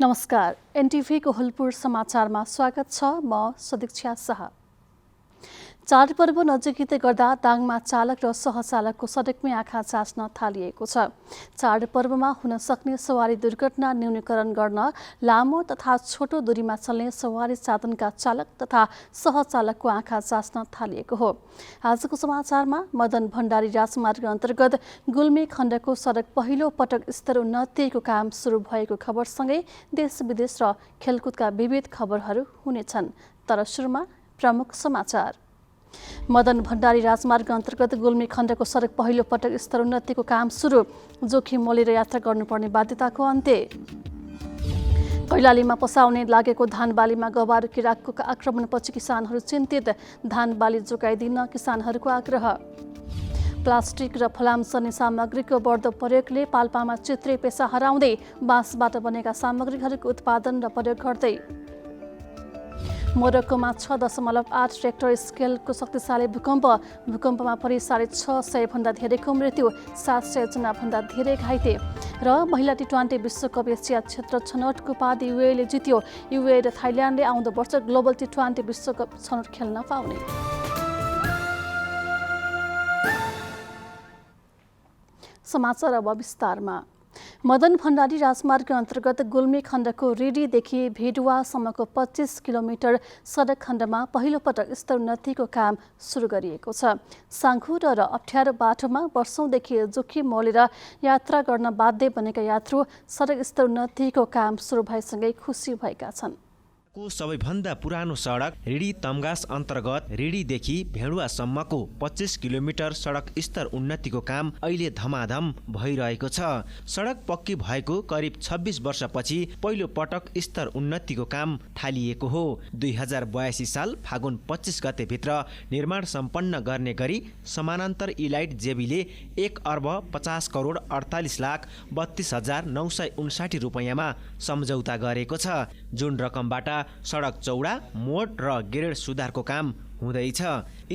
नमस्कार, एनटिभी कोहलपुर समाचारमा स्वागत छ। म सदीक्षा शाह। चाडपर्व नजिकै गर्दा दाङमा चालक र सहचालकको सडकमै आँखा चाच्न थालिएको छ। चाडपर्वमा हुन सक्ने सवारी दुर्घटना न्यूनीकरण गर्न लामो तथा छोटो दूरीमा चल्ने सवारी साधनका चालक तथा सहचालकको आँखा चाच्न थालिएको हो। आजको समाचारमा मदन भण्डारी राजमार्ग अन्तर्गत गुल्मी खण्डको सडक पहिलो पटक स्तर उन्नतिको काम सुरु भएको खबरसँगै देश विदेश र खेलकुदका विविध खबरहरू हुनेछन्। तर सुरुमा प्रमुख समाचार। मदन भण्डारी राजमार्ग अन्तर्गत गुल्मी खण्डको सडक पहिलो पटक स्तर उन्नतिको काम सुरु। जोखिम मोलेर यात्रा गर्नुपर्ने बाध्यताको अन्त्य। कैलालीमा पसाउने लागेको धान बालीमा गवार किराको आक्रमणपछि किसानहरू चिन्तित। धान बाली जोगाइदिन किसानहरूको आग्रह। प्लास्टिक र फलाम सर्ने सामग्रीको बढ्दो प्रयोगले पाल्पामा चित्रे पेसा हराउँदै बाँसबाट बनेका सामग्रीहरूको उत्पादन र प्रयोग घट्दै। मोरक्कोमा 6.8 रेक्टर स्केलको शक्तिशाली भूकम्पमा परि 650 भन्दा धेरैको मृत्यु, 700 जनाभन्दा धेरै घाइते। र महिला टी20 विश्वकप एसिया क्षेत्र छनौटको उपाधि युएले जित्यो। युए र थाइल्यान्डले आउँदो वर्ष ग्लोबल टी20 विश्वकप छनौट खेल्न पाउने। समाचार अब विस्तारमा। मदन भण्डारी राजमार्ग अन्तर्गत गुल्मी खण्डको रिडीदेखि भेडुवासम्मको 25 किलोमिटर सडक खण्डमा पहिलो पटक स्तर उन्नतिको काम सुरु गरिएको छ। साँघुरो र अप्ठ्यारो बाटोमा वर्षौंदेखि जोखिम मोलेर यात्रा गर्न बाध्य बनेका यात्रु सडक स्तर उन्नतिको काम सुरु भएसँगै खुसी भएका छन्। को सबैभन्दा पुरानो सडक रिडी तम्घास अन्तर्गत रिडीदेखि भेडुवासम्मको 25 किलोमिटर सडक स्तर उन्नतिको काम अहिले धमाधम भइरहेको छ। सडक पक्की भएको करिब 26 वर्षपछि पहिलो पटक स्तर उन्नतिको काम थालिएको हो। 2082 साल फागुन 25 गते भित्र निर्माण सम्पन्न गर्ने गरी समानान्तर इलाइट जेबीले 1 अर्ब 50 करोड 48 लाख 32,959 रुपैयाँमा सम्झौता गरेको छ। जुन रकमबाट सडक चौडा, मोड र ग्रेड सुधारको काम हुँदैछ।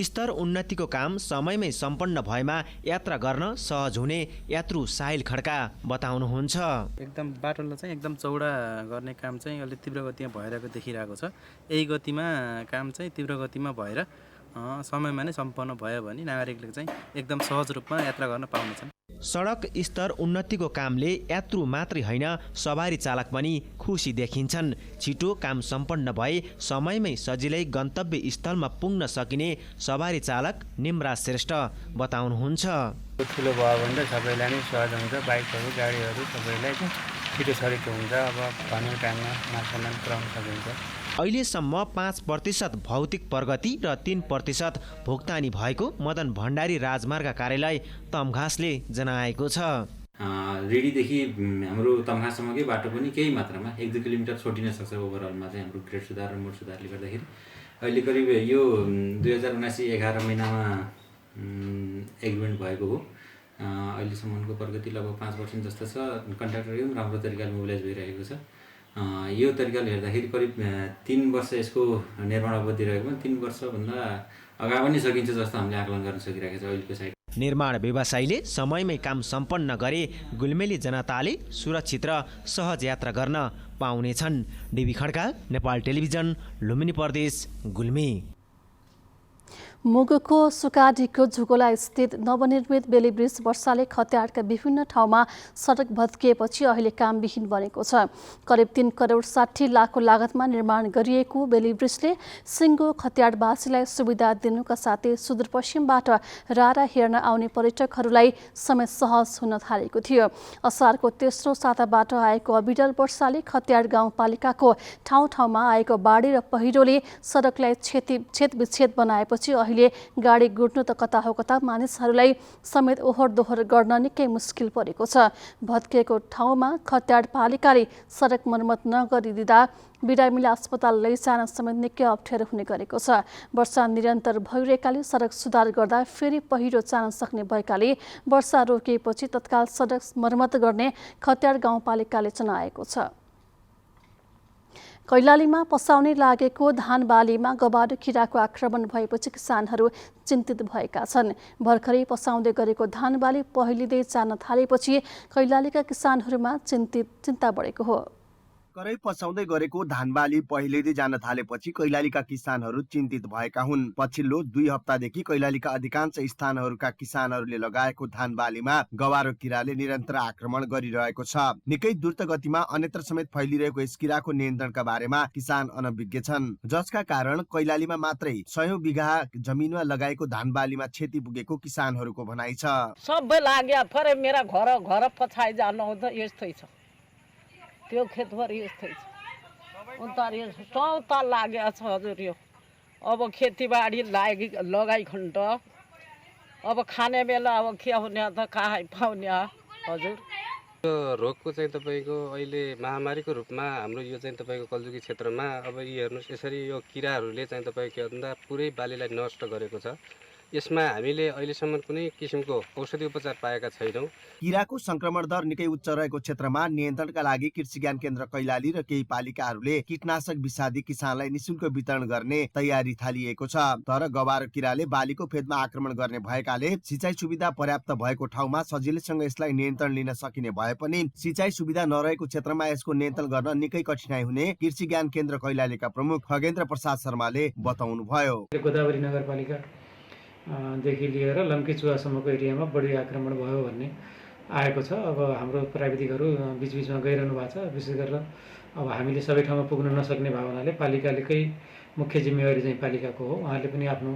स्तर उन्नतिको काम समयमै सम्पन्न भएमा यात्रा गर्न सहज हुने यात्रु साहिल खड्का बताउनुहुन्छ। एकदम बाटोलाई चाहिँ एकदम चौडा गर्ने काम चाहिँ अलि तीव्र गतिमा भइरहेको देखिरहेको छ। यही गतिमा काम चाहिँ तीव्र गतिमा भएर समयमा नै सम्पन्न भयो भने नागरिकले चाहिँ एकदम सहज रूपमा यात्रा गर्न पाउनेछन्। सडक स्तर उन्नतिको कामले यात्रु मात्रै होइन सवारी चालक पनि खुसी देखिन्छन्। छिटो काम सम्पन्न भए समयमै सजिलै गन्तव्य स्थलमा पुग्न सकिने सवारी चालक निमराज श्रेष्ठ बताउनुहुन्छ। ठुलो भयो भने सबैलाई नै सहज हुन्छ। बाइकहरू गाडीहरू सबैलाई छिटो सरितो हुन्छ। अब भनेको टाइममा मान्छेलाई पुर्याउन सकिन्छ। अहिलेसम्म 5% भौतिक प्रगति र 3% भुक्तानी भएको मदन भण्डारी राजमार्ग कार्यालय तम्घासले जनाएको छ। रेडीदेखि हाम्रो तम्घासम्मकै बाटो पनि केही मात्रामा 1-2 किलोमिटर छोटिन सक्छ। ओभरअलमा चाहिँ हाम्रो ग्रेड सुधार र मोड सुधारले गर्दाखेरि अहिले करिब यो 2079-11 महिनामा एग्रिमेन्ट भएको हो। अहिलेसम्मको प्रगति लगभग 5% जस्तो छ। कन्ट्र्याक्टर एकदम राम्रो तरिकाले मोबिलाइज भइरहेको छ। यो तरिकाले हेर्दाखेरि करिब 3 वर्ष यसको निर्माण अवधि रहेको 3 वर्षभन्दा अगावि नै सकिन्छ जस्तो हामीले आकलन गर्न सकिरहेको छ अहिलेको साइड। निर्माण व्यवसायीले समयमै काम सम्पन्न गरे गुल्मेली जनताले सुरक्षित र सहज यात्रा गर्न पाउनेछन्। डिबी खड्का, नेपाल टेलिभिजन, लुम्बिनी प्रदेश, गुल्मी। मुगुको सुकाडीको झुकोला स्थित नवनिर्मित बेली ब्रिज वर्षाले खत्याडका विभिन्न ठाउँमा सडक भत्किएपछि अहिले कामविहीन बनेको छ। करिब 3 करोड 60 लाखको लागतमा निर्माण गरिएको बेली ब्रिजले सिङ्गो खत्याडवासीलाई सुविधा दिनुका साथै सुदूरपश्चिमबाट रारा हेर्न आउने पर्यटकहरूलाई समेत सहज हुन थालेको थियो। असारको तेस्रो साताबाट आएको अविरल वर्षाले खत्याड गाउँपालिकाको ठाउँ-ठाउँमा आएको बाढी र पहिरोले सडकलाई छेदविच्छेद बनाएपछि अहिले गाडी गुड्नु त कता हो कता मानिसहरूलाई समेत ओहोर दोहोर गर्न निकै मुस्किल परेको छ। भत्किएको ठाउँमा खत्याड पालिकाले सडक मर्मत नगरिदिँदा बिरामीलाई अस्पताल लैजान समेत निकै अप्ठ्यारो हुने गरेको छ। वर्षा निरन्तर भइरहेकाले सडक सुधार गर्दा फेरि पहिरो जान सक्ने भएकाले वर्षा रोकिएपछि तत्काल सडक मर्मत गर्ने खत्याड गाउँपालिकाले जनाएको छ। कैलालीमा पसाउने लागेको धान बालीमा गवार किराको आक्रमण भएपछि किसानहरू चिन्तित भएका छन्। भर्खरै पसाउँदै गरेको धान बाली पहिलिँदै जान थालेपछि कैलालीका किसानहरूमा चिन्ता बढेको हो। भर्खरै पछाउँदै गरेको धान बाली पहिल्यै जान थालेपछि कैलालीका किसानहरू चिन्तित भएका हुन्। पछिल्लो 2 हप्तादेखि कैलालीका अधिकांश स्थानहरूका किसानहरूले लगाएको धान बालीमा गवारो किराले निरन्तर आक्रमण गरिरहेको छ। निकै द्रुत गतिमा अन्यत्र समेत फैलिरहेको यस किराको नियन्त्रणका बारेमा किसान अनभिज्ञ छन्, जसका कारण कैलालीमा मात्रै 100 बिघा जमिनमा लगाएको धान बालीमा क्षति पुगेको किसानहरूको भनाइ छ। सबै लाग्यो फरे मेरा घर पछाइ जानु त यस्तै छ, त्यो खेतभरि यस्तै छ। अन्त सौता लागेको छ हजुर। यो अब खेतीबाडी लगाइ खण्ड अब खाने बेला अब के हुने त कहाँ पाउने हजुर। यो रोगको चाहिँ तपाईँको अहिले महामारीको रूपमा हाम्रो यो चाहिँ तपाईँको कल्जुकी क्षेत्रमा अब यी हेर्नुहोस् यसरी यो किराहरूले चाहिँ तपाईँको भन्दा पुरै बालीलाई नष्ट गरेको छ। यसमा हामीले अहिलेसम्म कुनै किसिमको औषधि उपचार पाएका छैनौँ। किराको संक्रमण दर निकै उच्च रहेको क्षेत्रमा नियन्त्रणका लागि कृषि ज्ञान केन्द्र कैलाली र केही पालिकाहरूले कीटनाशक विषादी किसानलाई निशुल्क वितरण गर्ने तयारी थालिएको छ। तर गवारो किराले बालीको फेदमा आक्रमण गर्ने भएकाले सिँचाइ सुविधा पर्याप्त भएको ठाउँमा सजिलैसँग यसलाई नियन्त्रण लिन सकिने भए पनि सिँचाइ सुविधा नरहेको क्षेत्रमा यसको नियन्त्रण गर्न निकै कठिनाइ हुने कृषि ज्ञान केन्द्र कैलालीका प्रमुख खगेन्द्र प्रसाद शर्माले बताउनु भयो। गोदावरी नगरपालिका देखि लिएर लम्की चुवासम्मको एरियामा बढी आक्रमण भयो भन्ने आएको छ। अब हाम्रो प्राविधिकहरू बिचबिचमा गइरहनु भएको छ। विशेष गरेर अब हामीले सबै ठाउँमा पुग्न नसक्ने भावनाले पालिकालेकै मुख्य जिम्मेवारी चाहिँ पालिकाको हो। उहाँले पनि आफ्नो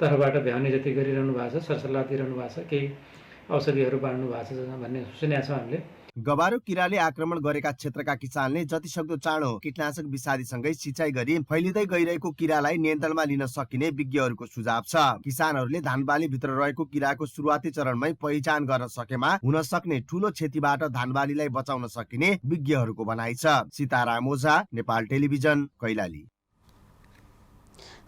तर्फबाट भ्याउने जति गरिरहनु भएको छ, सरसल्लाह दिइरहनु भएको छ, केही औषधिहरू बाँड्नु भएको छ भन्ने सुनेका छौँ हामीले। गवारो किराले आक्रमण गरेका क्षेत्रका किसानले जतिसक्दो चाँडो कीटनाशक विषादीसँगै सिँचाइ गरी फैलिँदै गइरहेको किरालाई नियन्त्रणमा लिन सकिने विज्ञहरूको सुझाव छ। किसानहरूले धान बाली भित्र रहेको किराको सुरुवाती चरणमै पहिचान गर्न सकेमा हुन सक्ने ठूलो क्षतिबाट धान बालीलाई बचाउन सकिने विज्ञहरूको भनाइ छ। सीताराम ओझा, नेपाल टेलिभिजन, कैलाली।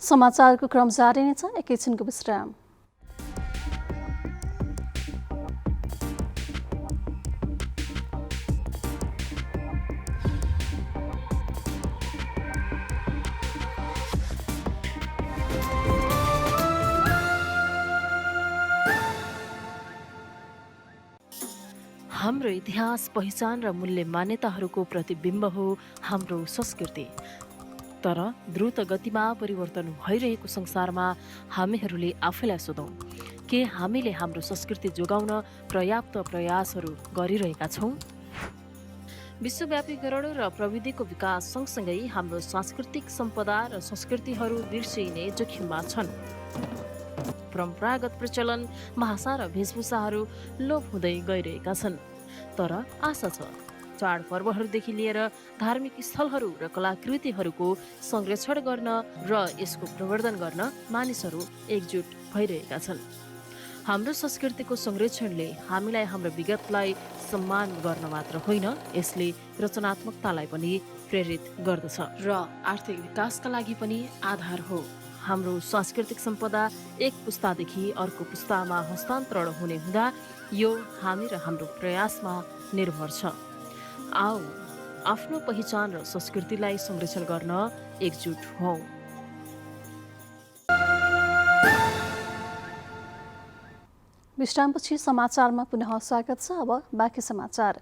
समाचारको क्रम जारी नै छ, एकैछिनको विश्राम। हाम्रो इतिहास, पहिचान र मूल्य मान्यताहरूको प्रतिबिम्ब हो हाम्रो संस्कृति। तर द्रुत गतिमा परिवर्तन भइरहेको संसारमा हामीहरूले आफैलाई सोधौँ, के हामीले हाम्रो संस्कृति जोगाउन पर्याप्त प्रयासहरू गरिरहेका छौँ? विश्वव्यापीकरण र प्रविधिको विकास सँगसँगै हाम्रो सांस्कृतिक सम्पदा र संस्कृतिहरू बिर्सिने जोखिममा छन्। परम्परागत प्रचलन, भाषा र वेशभूषाहरू लोप हुँदै गइरहेका छन्। तर आशा छ चाडपर्वहरूदेखि लिएर धार्मिक स्थलहरू र कलाकृतिहरूको संरक्षण गर्न र यसको प्रवर्धन गर्न मानिसहरू एकजुट भइरहेका छन्। हाम्रो संस्कृतिको संरक्षणले हामीलाई हाम्रो विगतलाई सम्मान गर्न मात्र होइन, यसले रचनात्मकतालाई पनि प्रेरित गर्दछ र आर्थिक विकासका लागि पनि आधार हो। हाम्रो सांस्कृतिक सम्पदा एक पुस्तादेखि अर्को पुस्तामा हस्तान्तरण हुने हुँदा यो हामी र हाम्रो प्रयासमा निर्भर छ। आओ आफ्नो पहिचान र संस्कृतिलाई संरक्षण गर्न एकजुट हौं। विश्रामपछि समाचारमा पुनः स्वागत छ। अब बाँकी समाचार।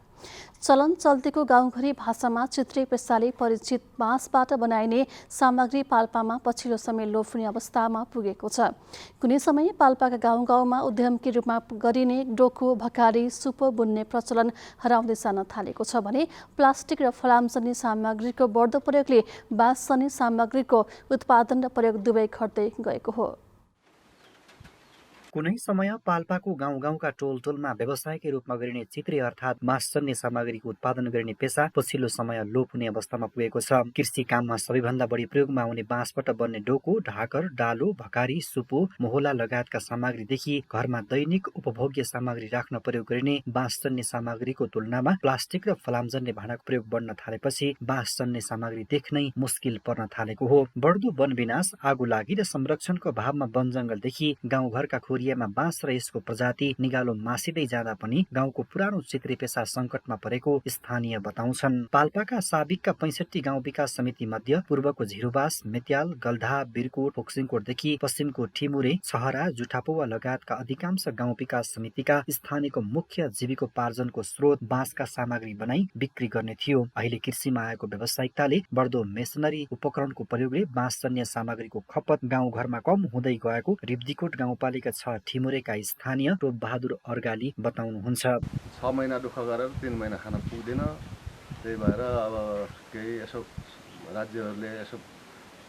चलन चल्तीको गाउँघरी भाषामा चित्रे पेसाले परिचित बाँसबाट बनाइने सामग्री पाल्पामा पछिल्लो समय लोप हुने अवस्थामा पुगेको छ। कुनै समय पाल्पाका गाउँ गाउँमा उद्यमकी रूपमा गरिने डोको, भकारी, सुपो बुन्ने प्रचलन हराउँदै जान थालेको छ भने प्लास्टिक र फलामजन्य सामग्रीको बढ्दो प्रयोगले बाँसजन्य सामग्रीको उत्पादन र प्रयोग दुवै घट्दै गएको हो। कुनै समय पाल्पाको गाउँ गाउँका टोल टोलमा व्यवसायकै रूपमा गरिने चित्रे अर्थात् बाँसजन्य सामग्रीको उत्पादन गरिने पेसा पछिल्लो समय लोप हुने अवस्थामा पुगेको छ। कृषि काममा सबैभन्दा बढी प्रयोगमा आउने बाँसबाट बन्ने डोको, ढाकर, डालो, भकारी, सुपो, मोहला लगायतका सामग्रीदेखि घरमा दैनिक उपभोग्य सामग्री राख्न प्रयोग गरिने बाँसजन्य सामग्रीको तुलनामा प्लास्टिक र फलामजन्य भाँडाको प्रयोग बढ्न थालेपछि बाँसजन्य सामग्री देख्नै मुस्किल पर्न थालेको हो। बढ्दो वन विनाश, आगो लागि र संरक्षणको अभावमा वन जंगलदेखि गाउँघरका खोरिया एरियामा बाँस र यसको प्रजाति निगालो मासिँदै जाँदा पनि गाउँको पुरानो चित्रे पेसा संकटमा परेको स्थानीय बताउँछन्। पाल्पाका साबिकका 65 गाउँ विकास समिति मध्ये पूर्वको झिरुबास, मेत्याल, गल्धा, बिरकोट, पोक्सिङकोटदेखि पश्चिमको ठिमुरे, छहरा, जुठापौवा लगायतका अधिकांश गाउँ विकास समितिका स्थानीयको मुख्य जीविकोपार्जनको स्रोत बाँसका सामग्री बनाई बिक्री गर्ने थियो। अहिले कृषिमा आएको व्यावसायिकताले बढ्दो मेसनरी उपकरणको प्रयोगले बाँसजन्य सामग्रीको खपत गाउँघरमा कम हुँदै गएको रिब्दीकोट गाउँपालिका 6 ठिमुरेका स्थानीय टोप बहादुर अर्गाली बताउनुहुन्छ। 6 महिना दुःख गरेर 3 महिना खान पुग्दैन। त्यही भएर अब केही यसो राज्यहरूले यसो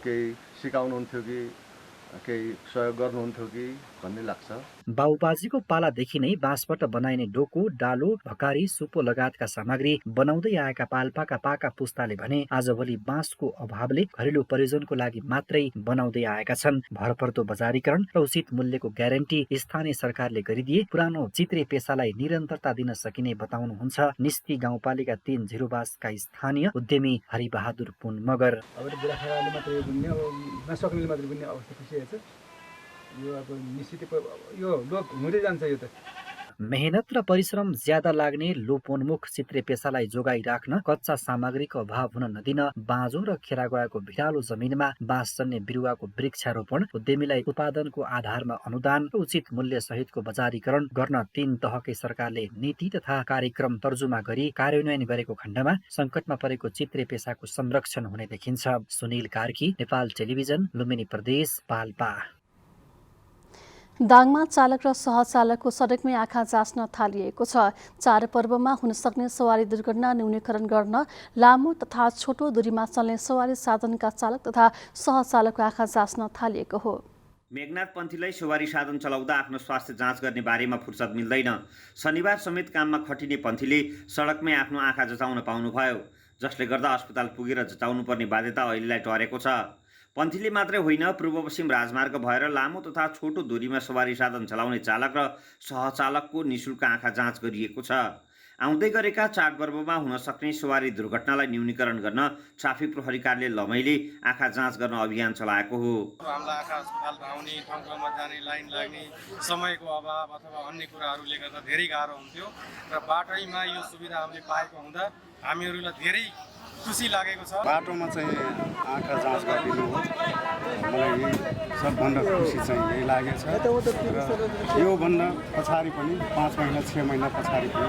केही सिकाउनुहुन्थ्यो कि केही सहयोग गर्नुहुन्थ्यो कि भन्ने लाग्छ। बाउबाजीको पालादेखि नै बाँसबाट बनाइने डोको, डालो, भकारी, सुपो लगायतका सामग्री बनाउँदै आएका पाल्पाका पाका पुस्ताले भने आजभोलि बाँसको अभावले घरेलु प्रयोजनको लागि मात्रै बनाउँदै आएका छन्। भरपर्दो बजारीकरण र उचित मूल्यको ग्यारेन्टी स्थानीय सरकारले गरिदिए पुरानो चित्रे पेसालाई निरन्तरता दिन सकिने बताउनुहुन्छ निस्ती गाउँपालिका 3 झिरुबासका स्थानीय उद्यमी हरिबहादुर पुन मगर। मेहनत र परिश्रम ज्यादा लाग्ने लोपोन्मुख चित्रे पेसालाई जोगाई राख्न कच्चा सामग्रीको अभाव हुन नदिन बाँझो र खेरा गएको भिरालो जमिनमा बाँसजन्य बिरुवाको वृक्षारोपण, उद्यमीलाई उत्पादनको आधारमा अनुदान र उचित मूल्य सहितको बजारीकरण गर्न 3 तहकै सरकारले नीति तथा कार्यक्रम तर्जुमा गरी कार्यान्वयन गरेको खण्डमा संकटमा परेको चित्रे पेसाको संरक्षण हुने देखिन्छ। सुनिल कार्की, नेपाल टेलिभिजन, लुम्बिनी प्रदेश, पाल्पा। दाङमा चालक र सहचालकको सडकमै आँखा जाँच्न थालिएको छ। चाडपर्वमा हुन सक्ने सवारी दुर्घटना न्यूनीकरण गर्न लामो तथा छोटो दूरीमा चल्ने सवारी साधनका चालक तथा सहचालकको आँखा जाँच्न थालिएको हो। मेघनाथ पन्थीलाई सवारी साधन चलाउँदा आफ्नो स्वास्थ्य जाँच गर्ने बारेमा फुर्सद मिल्दैन। शनिबार समेत काममा खटिने पन्थीले सडकमै आफ्नो आँखा जचाउन पाउनुभयो, जसले गर्दा अस्पताल पुगेर जचाउनु पर्ने बाध्यता अहिलेलाई टरेको छ। पन्थीले मात्रै होइन, पूर्व पश्चिम राजमार्ग भएर लामो तथा छोटो दूरीमा सवारी साधन चलाउने चालक र सहचालकको निःशुल्क आँखा जाँच गरिएको छ। आउँदै गरेका चाडपर्वमा हुन सक्ने सवारी दुर्घटनालाई न्यूनीकरण गर्न ट्राफिक प्रहरी कार्यालय लमैले आँखा जाँच गर्न अभियान चलाएको हो। हामीलाई आँखा अस्पताल धाउने, ठाउँमा जाने, लाइन लाग्ने, समयको अभाव अथवा अन्य कुराहरूले गर्दा धेरै गाह्रो हुन्थ्यो र बाटैमा यो सुविधा हामीले पाएको हुँदा हामीहरूलाई धेरै खुसी लागेको छ। बाटोमा चाहिँ आँखा जाँच गरिदिनु हो, मलाई सबभन्दा खुसी चाहिँ यही लागेको छ। र योभन्दा पछाडि पनि 5 महिना 6 महिना पछाडि पनि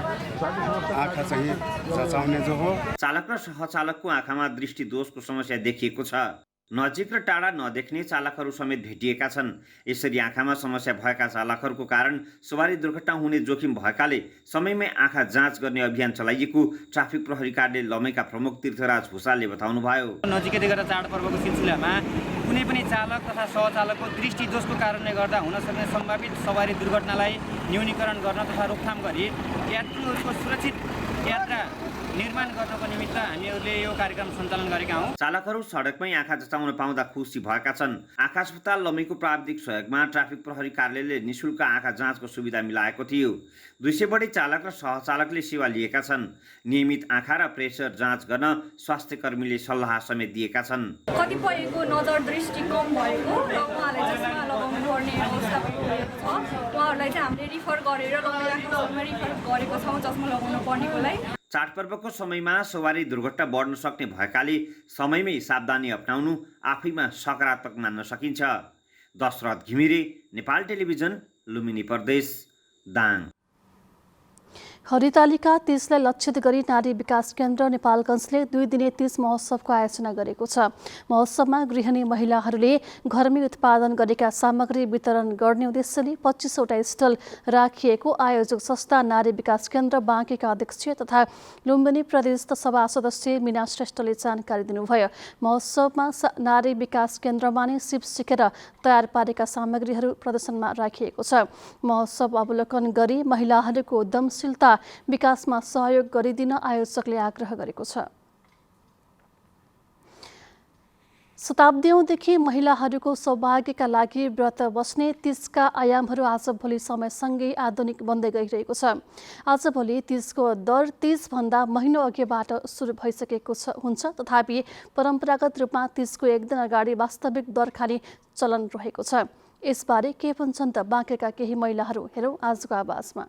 आँखा चाहिँ जचाउने जो हो। चालक र सहचालकको आँखामा दृष्टि दोषको समस्या देखिएको छ। नजिक र टाढा नदेख्ने चालकहरू समेत भेटिएका छन्। यसरी आँखामा समस्या भएका चालकहरूको कारण सवारी दुर्घटना हुने जोखिम भएकाले समयमै आँखा जाँच गर्ने अभियान चलाइएको ट्राफिक प्रहरी कार्यालय लमैका प्रमुख तीर्थराज भूषालले बताउनुभयो। नजिकै गरेर चाडपर्वको सिलसिलामा कुनै पनि चालक तथा सहचालकको दृष्टि दोषको कारणले गर्दा हुन सक्ने सम्भावित सवारी दुर्घटनालाई न्यूनीकरण गर्न तथा रोकथाम गरी यात्रुहरूको सुरक्षित यात्रा निर्माण गर्नको निमित्त हामीहरूले यो कार्यक्रम सञ्चालन गरेका हौँ। चालकहरू सडकमै आँखा जचाउन पाउँदा खुसी भएका छन्। आँखा अस्पताल लमैको प्राविधिक सहयोगमा ट्राफिक प्रहरी कार्यालयले निःशुल्क आँखा जाँचको सुविधा मिलाएको थियो। 200 बढी चालक र सहचालकले सेवा लिएका छन्। नियमित आँखा र प्रेसर जाँच गर्न स्वास्थ्य कर्मीले सल्लाह समेत दिएका छन्। कतिपयको नजर दृष्टि कम भएको र उहाँलाई चस्मा लगाउनु पर्ने अवस्था भएको छ, उहाँहरूलाई चाहिँ हामीले रिफर गरेर रिफर गरेको छौँ चस्मा लगाउनु पर्नेको लागि। चाडपर्वको समयमा सवारी दुर्घटना बढ्न सक्ने भएकाले समयमै सावधानी अपनाउनु आफैमा सकारात्मक मान्न सकिन्छ। दशरथ घिमिरे, नेपाल टेलिभिजन, लुम्बिनी प्रदेश, दाङ। हरितालिका 30लाई लक्षित गरी नारी विकास केन्द्र नेपालगञ्जले 2 दिने 30 महोत्सवको आयोजना गरेको छ। महोत्सवमा गृहिणी महिलाहरूले घरमै उत्पादन गरेका सामग्री वितरण गर्ने उद्देश्यले 25 वटा स्टल राखिएको आयोजक संस्था नारी विकास केन्द्र बाँकेका अध्यक्ष तथा लुम्बिनी प्रदेश सभा सदस्य मीना श्रेष्ठले जानकारी दिनुभयो। महोत्सवमा नारी विकास केन्द्रमा नै सिप सिकेर तयार पारेका सामग्रीहरू प्रदर्शनमा राखिएको छ। महोत्सव अवलोकन गरी महिलाहरूको उद्यमशीलता विकासमा सहयोग गरिदिन आयोजकले आग्रह गरेको छ। शताब्दीौंदेखि महिलाहरूको सौभाग्यका लागि व्रत बस्ने तीजका आयामहरू आजभोलि समयसँगै आधुनिक बन्दै गइरहेको छ। आजभोलि तीजको दर 30भन्दा महिनौ अघिबाट सुरु भइसकेको हुन्छ, तथापि परम्परागत रूपमा तीजको एक दिन अगाडि वास्तविक दर खाली चलन रहेको छ। यसबारे के भन्छन् त बाँकेका केही महिलाहरू, हेरौँ आजको आवाजमा।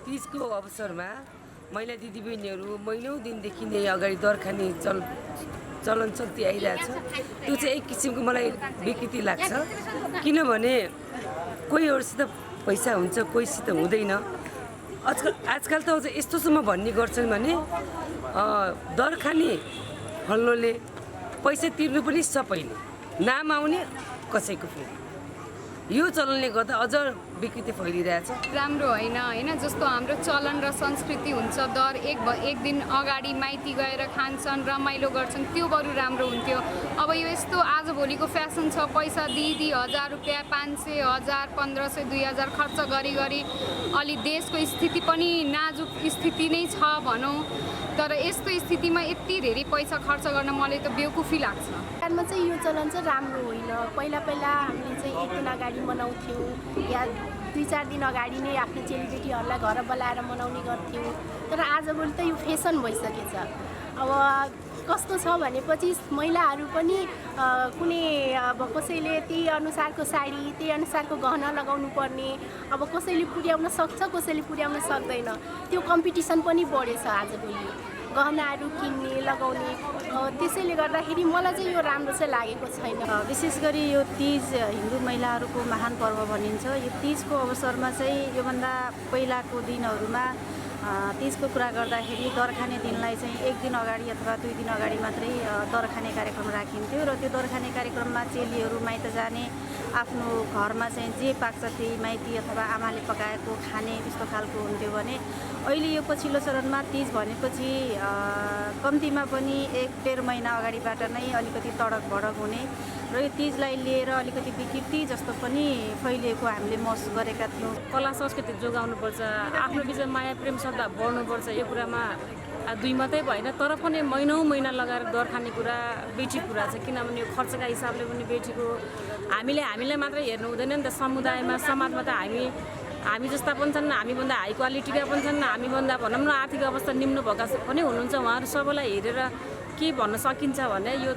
तीजको अवसरमा महिला दिदीबहिनीहरू महिनौँ दिनदेखि नै अगाडि दरखानी चलन चल्ती आइरहेछ। त्यो चाहिँ एक किसिमको मलाई विकृति लाग्छ, किनभने कोहीहरूसित पैसा हुन्छ कोहीसित हुँदैन। आजकल त यस्तोसम्म भन्ने गर्छन् भने दरखानी फल्लोले पैसा तिर्नु पनि सबैले, नाम आउने कसैको फेरि। यो चलनले गर्दा अझ विकृति फैलिरहेछ। राम्रो होइन जस्तो हाम्रो चलन र संस्कृति हुन्छ, दर एक दिन अगाडि माइती गएर खान्छन्, रमाइलो गर्छन्, त्यो बरु राम्रो हुन्थ्यो। अब यो यस्तो आजभोलिको फ्यासन छ, पैसा दिई 1000 रुपियाँ 500 1000 1500 2000 खर्च गरी अलि देशको स्थिति पनि नाजुक स्थिति नै छ भनौँ। तर यस्तो स्थितिमा यति धेरै पैसा खर्च गर्न मलाई त बेवकुफी लाग्छ। मा चाहिँ यो चलन चाहिँ राम्रो होइन। पहिला हामीले चाहिँ एक दिन अगाडि मनाउँथ्यौँ या 2-4 दिन अगाडि नै आफ्नो चेलीबेटीहरूलाई घर बोलाएर मनाउने गर्थ्यौँ। तर आजभोलि त यो फेसन भइसकेछ। अब कस्तो छ भनेपछि महिलाहरू पनि कुनै अब कसैले त्यही अनुसारको साडी त्यही अनुसारको गहना लगाउनु पर्ने, अब कसैले पुर्याउन सक्छ कसैले पुर्याउन सक्दैन। त्यो कम्पिटिसन पनि बढेछ आजभोलि, गहनाहरू किन्ने लगाउने। त्यसैले गर्दाखेरि मलाई चाहिँ यो राम्रो चाहिँ लागेको छैन। विशेष गरी यो तीज हिन्दू महिलाहरूको महान पर्व भनिन्छ। यो तीजको अवसरमा चाहिँ योभन्दा पहिलाको दिनहरूमा तीजको कुरा गर्दाखेरि दरखाने दिनलाई चाहिँ एक दिन अगाडि अथवा 2 दिन अगाडि मात्रै दरखाने कार्यक्रम राखिन्थ्यो र त्यो दरखाने कार्यक्रममा चेलीहरू माइत जाने, आफ्नो घरमा चाहिँ जे पाक्छ त्यही माइती अथवा आमाले पकाएको खाने, त्यस्तो खालको हुन्थ्यो भने अहिले यो पछिल्लो चरणमा तीज भनेपछि कम्तीमा पनि 1-1.5 महिना अगाडिबाट नै अलिकति तडक भडक हुने र यो तीजलाई लिएर अलिकति विकृति जस्तो पनि फैलिएको हामीले महसुस गरेका थियौँ। कला संस्कृति जोगाउनुपर्छ, आफ्नो बिचमा माया प्रेम श्रद्धा बढ्नुपर्छ। यो कुरामा 2 मात्रै भएन, तर पनि महिनौँ महिना लगाएर दरखाने कुरा बेटी कुरा छ। किनभने यो खर्चका हिसाबले पनि बेटीको हामीलाई मात्रै हेर्नु हुँदैन नि त। समुदायमा समाजमा त हामी जस्ता पनि छन्, हामीभन्दा हाई क्वालिटीका पनि छन्, हामीभन्दा भनौँ न आर्थिक अवस्था निम्न भएका पनि हुनुहुन्छ। उहाँहरू सबैलाई हेरेर के भन्न सकिन्छ भने यो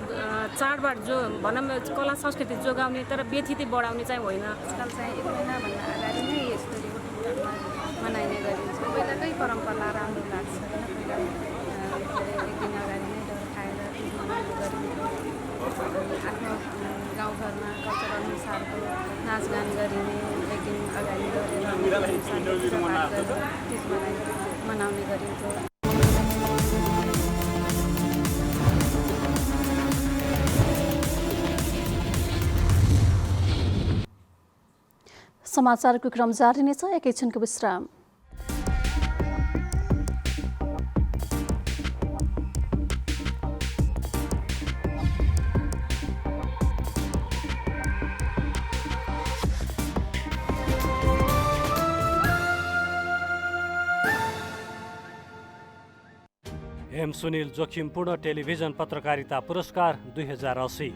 चाडबाड जो भनौँ कला संस्कृति जोगाउने तर व्यथिति बढाउने चाहिँ होइन। आजकल चाहिँ 1 महिनाभन्दा अगाडि नै यस्तो मनाइने गरिन्छ। पहिलाकै परम्परा राम्रो लाग्छ। पहिला 1 दिन अगाडि नै डर खाएर मनाउने गरिन्छ। आफ्नो गाउँघरमा कल्चर अनुसारको नाचगान गरिने, 1 दिन अगाडि गरेर मनाउने गरिन्छ। समाचारको क्रम जारी नै छ, एकैछिनको विश्राम। एम सुनिल जोखिमपूर्ण टेलिभिजन पत्रकारिता पुरस्कार 2080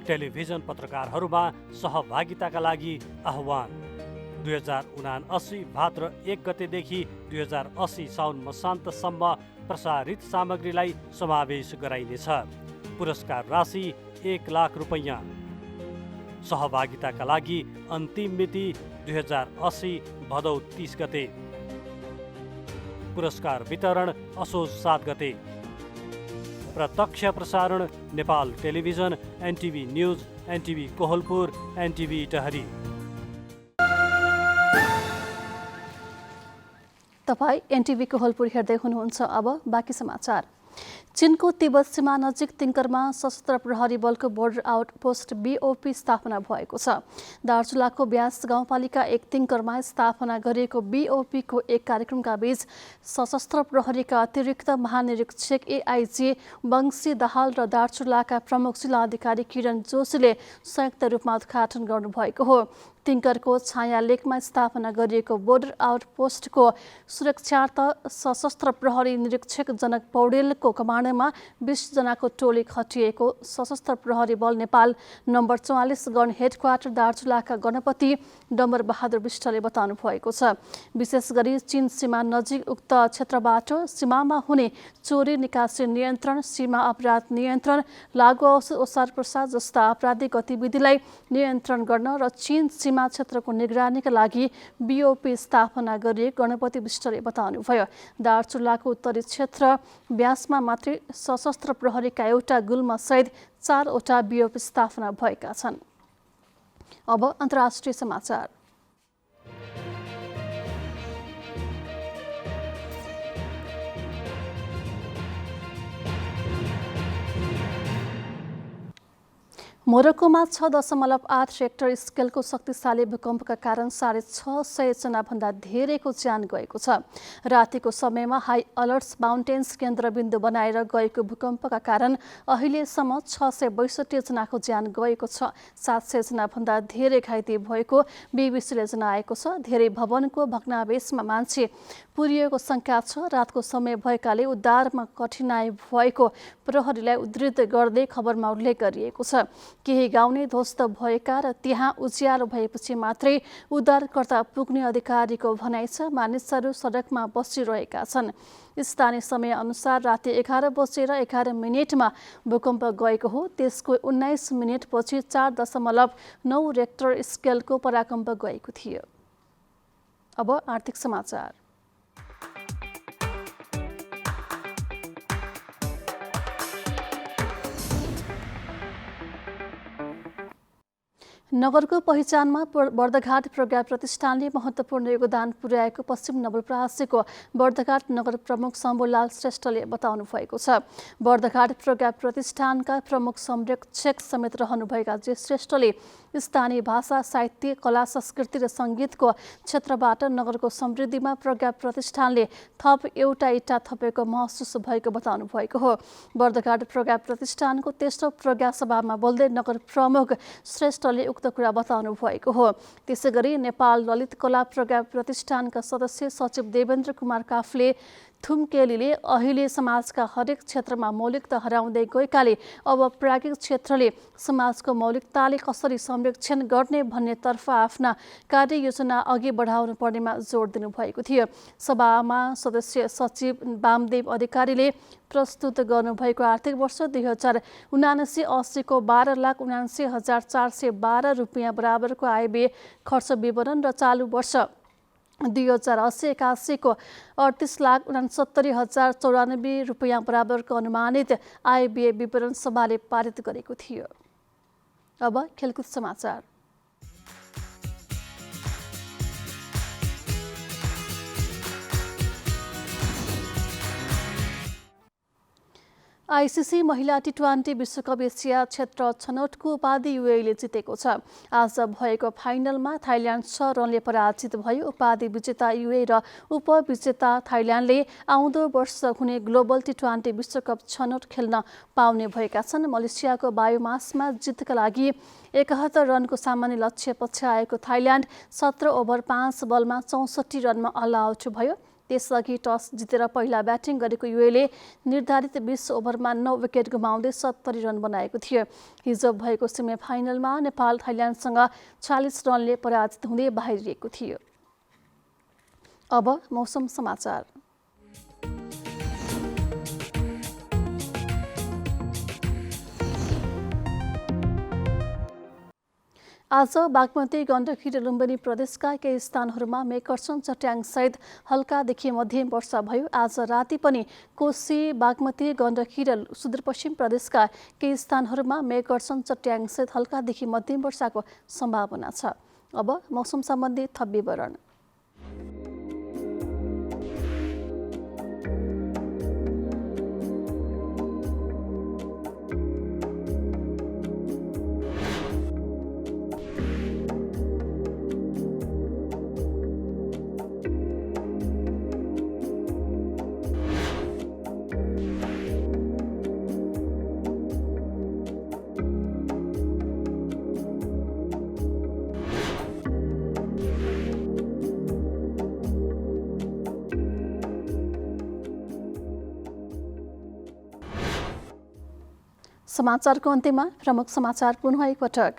टेलिभिजन पत्रकारहरूमा सहभागिताका लागि आह्वान। 2079 भाद्र 1 गतेदेखि 2080 साउन मसान्तसम्म प्रसारित सामग्रीलाई समावेश गराइनेछ। पुरस्कार राशि 1 लाख रुपैयाँ। सहभागिताका लागि अन्तिम मिति 2080 भदौ 30 गते। पुरस्कार वितरण असोज 7 गते। प्रत्यक्ष प्रसारण Nepal television, NTV news, NTV Kohalpur, NTV टहरी। तपाईँ एनटिभी कोहलपुर हेर्दै हुनुहुन्छ। अब बाँकी समाचार। चीनको तिब्बत सीमा नजिक तिङ्करमा सशस्त्र प्रहरी बलको बोर्डर आउटपोस्ट BOP स्थापना भएको छ। दार्चुलाको ब्यास गाउँपालिका 1 तिङ्करमा स्थापना गरिएको BOP को एक कार्यक्रमका बीच सशस्त्र प्रहरीका अतिरिक्त महानिरीक्षक AIG बंशी दाहाल र दार्चुलाका प्रमुख जिल्ला अधिकारी किरण जोशीले संयुक्त रूपमा उद्घाटन गर्नुभएको हो। तिङ्करको छाया लेकमा स्थापना गरिएको बोर्डर आउटपोस्टको सुरक्षार्थ सशस्त्र प्रहरी निरीक्षक जनक पौडेलको कमान्डमा 20 जनाको टोली खटिएको सशस्त्र प्रहरी बल नेपाल नम्बर 44 गण हेडक्वार्टर दार्चुलाका गणपति डम्बर बहादुर विष्टले बताउनु भएको छ। विशेष गरी चीन सीमा नजिक उक्त क्षेत्रबाट सीमामा हुने चोरी निकासी नियन्त्रण, सीमा अपराध नियन्त्रण, लागु औषध ओसार प्रसार जस्ता आपराधिक गतिविधिलाई नियन्त्रण गर्न र चीन सीमा क्षेत्रको निगरानीका लागि बीओपी स्थापना गरिएको गणपति विष्टले बताउनुभयो। दार्चुलाको उत्तरी क्षेत्र व्यासमा मात्रै सशस्त्र प्रहरीका एउटा गुल्म सहित 4वटा बीओपी स्थापना भएका छन्। अब अन्तर्राष्ट्रिय समाचार। मोरक्कोमा 6.8 रेक्टर स्केलको शक्तिशाली भूकम्पका कारण 650 जनाभन्दा धेरैको ज्यान गएको छ। रातिको समयमा हाई अलर्ट्स माउन्टेन्स केन्द्रबिन्दु बनाएर गएको भूकम्पका कारण अहिलेसम्म 662 जनाको ज्यान गएको छ। 700 जनाभन्दा धेरै घाइते भएको बीबीसीले जनाएको छ। धेरै भवनको भग्नावशेषमा मान्छे पुरिएको शङ्का छ। रातको समय भएकाले उद्धारमा कठिनाई भएको प्रहरीलाई उद्धृत गर्दै खबरमा उल्लेख गरिएको छ। केही गाउँ नै ध्वस्त भएका र त्यहाँ उज्यालो भएपछि मात्रै उद्धारकर्ता पुग्ने अधिकारीको भनाइ छ। मानिसहरू सडकमा बसिरहेका छन्। स्थानीय समय अनुसार राति 11:11 भूकम्प गएको हो। त्यसको 19 मिनेटपछि 4.9 रेक्टर स्केलको पराकम्प गएको थियो। अब आर्थिक समाचार। नगरको पहिचानमा बर्दघाट प्रज्ञा प्रतिष्ठानले महत्त्वपूर्ण योगदान पुर्याएको पश्चिम नवलपरासीको बर्दघाट नगर प्रमुख शम्भुलाल श्रेष्ठले बताउनु भएको छ। बर्दघाट प्रज्ञा प्रतिष्ठानका प्रमुख संरक्षक समेत रहनुभएका जे श्रेष्ठले स्थानीय भाषा, साहित्य, कला, संस्कृति र सङ्गीतको क्षेत्रबाट नगरको समृद्धिमा प्रज्ञा प्रतिष्ठानले थप एउटा इँटा थपेको महसुस भएको बताउनु भएको हो। बर्दघाट प्रज्ञा प्रतिष्ठानको तेस्रो प्रज्ञा सभामा बोल्दै नगर प्रमुख श्रेष्ठले उक्त कुरा बताउनु भएको हो। त्यसैगरी नेपाल ललित कला प्रज्ञा प्रतिष्ठानका सदस्य सचिव देवेन्द्र कुमार काफले थुम्केलीले अहिले समाजका हरेक क्षेत्रमा मौलिकता हराउँदै गएकाले अब प्राज्ञिक क्षेत्रले समाजको मौलिकताले कसरी संरक्षण गर्ने भन्नेतर्फ आफ्ना कार्ययोजना अघि बढाउनु पर्नेमा जोड दिनुभएको थियो। सभामा सदस्य सचिव वामदेव अधिकारीले प्रस्तुत गर्नुभएको आर्थिक वर्ष 2079-80 को 12,79,412 रुपियाँ बराबरको आयव्यय खर्च विवरण र चालु वर्ष 2080-81 को 38,69,094 रुपियाँ बराबरको अनुमानित आयव्यय विवरण सभाले पारित गरेको थियो। अब खेलकुद समाचार। आइसिसी महिला टी20 विश्वकप एसिया क्षेत्र छनौटको उपाधि युएईले जितेको छ। आज भएको फाइनलमा थाइल्यान्ड 6 रनले पराजित भयो। उपाधि विजेता युएई र उपविजेता थाइल्यान्डले आउँदो वर्ष हुने ग्लोबल टी20 विश्वकप छनौट खेल्न पाउने भएका छन्। मलेसियाको बायोमासमा जितका लागि 71 रनको सामान्य लक्ष्य पछ्याएको थाइल्यान्ड 17 ओभर 5 बलमा 64 रनमा अल आउट भयो। त्यसअघि टस जितेर पहिला ब्याटिङ गरेको युएईले निर्धारित 20 ओभरमा 9 विकेट गुमाउँदै 70 रन बनाएको थियो। हिजो भएको सेमी फाइनलमा नेपाल थाइल्यान्डसँग 40 रनले पराजित हुँदै बाहिरिएको थियो। अब मौसम समाचार। आज बागमती, गण्डकी र लुम्बिनी प्रदेशका केही स्थानहरूमा मेघगर्जन चट्याङसहित हल्कादेखि मध्यम वर्षा भयो। आज राति पनि कोशी, बागमती, गण्डकी र सुदूरपश्चिम प्रदेशका केही स्थानहरूमा मेघगर्जन चट्याङसहित हल्कादेखि मध्यम वर्षाको सम्भावना छ। अब मौसम सम्बन्धी थप विवरण। समाचारको अन्त्यमा प्रमुख समाचार पुनः एकपटक।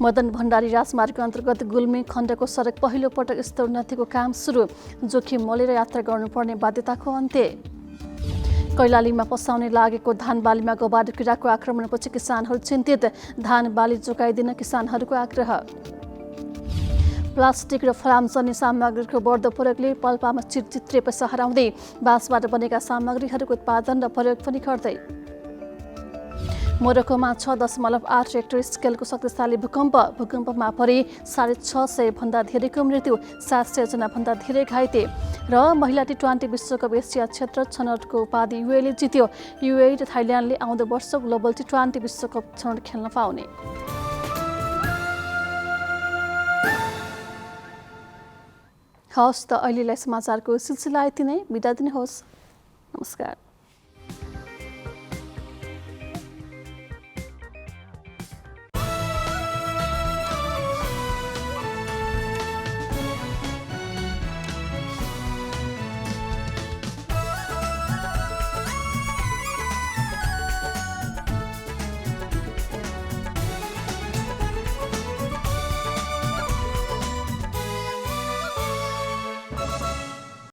मदन भण्डारी राजमार्ग अन्तर्गत गुल्मी खण्डको सडक पहिलो पटक स्तरोन्नतिको काम सुरु, जोखिम मोलेर यात्रा गर्नुपर्ने बाध्यताको अन्त्य। कैलालीमा पसाउने लागेको धान बालीमा गौबार किराको आक्रमणपछि किसानहरू चिन्तित, धान बाली जोगाइदिन किसानहरूको आग्रह। प्लास्टिक र फलामजन्य सामग्रीको बढ्दो प्रयोगले पाल्पामा चिरचित्रे पैसा हराउँदै बाँसबाट बनेका सामग्रीहरूको उत्पादन र प्रयोग पनि गर्दै। मोरक्कोमा 6.8 रेक्टर स्केलको शक्तिशाली भूकम्पमा परि 650 भन्दा धेरैको मृत्यु, 700 जना भन्दा धेरै घाइते। र महिला टी20 विश्वकप एसिया क्षेत्र छनौटको उपाधि युएले जित्यो। युए र थाइल्यान्डले आउँदो वर्ष ग्लोबल टी20 विश्वकप छनौट खेल्न पाउने। हवस् त अहिलेलाई समाचारको सिलसिला यति नै। बिदा दिनुहोस्। नमस्कार।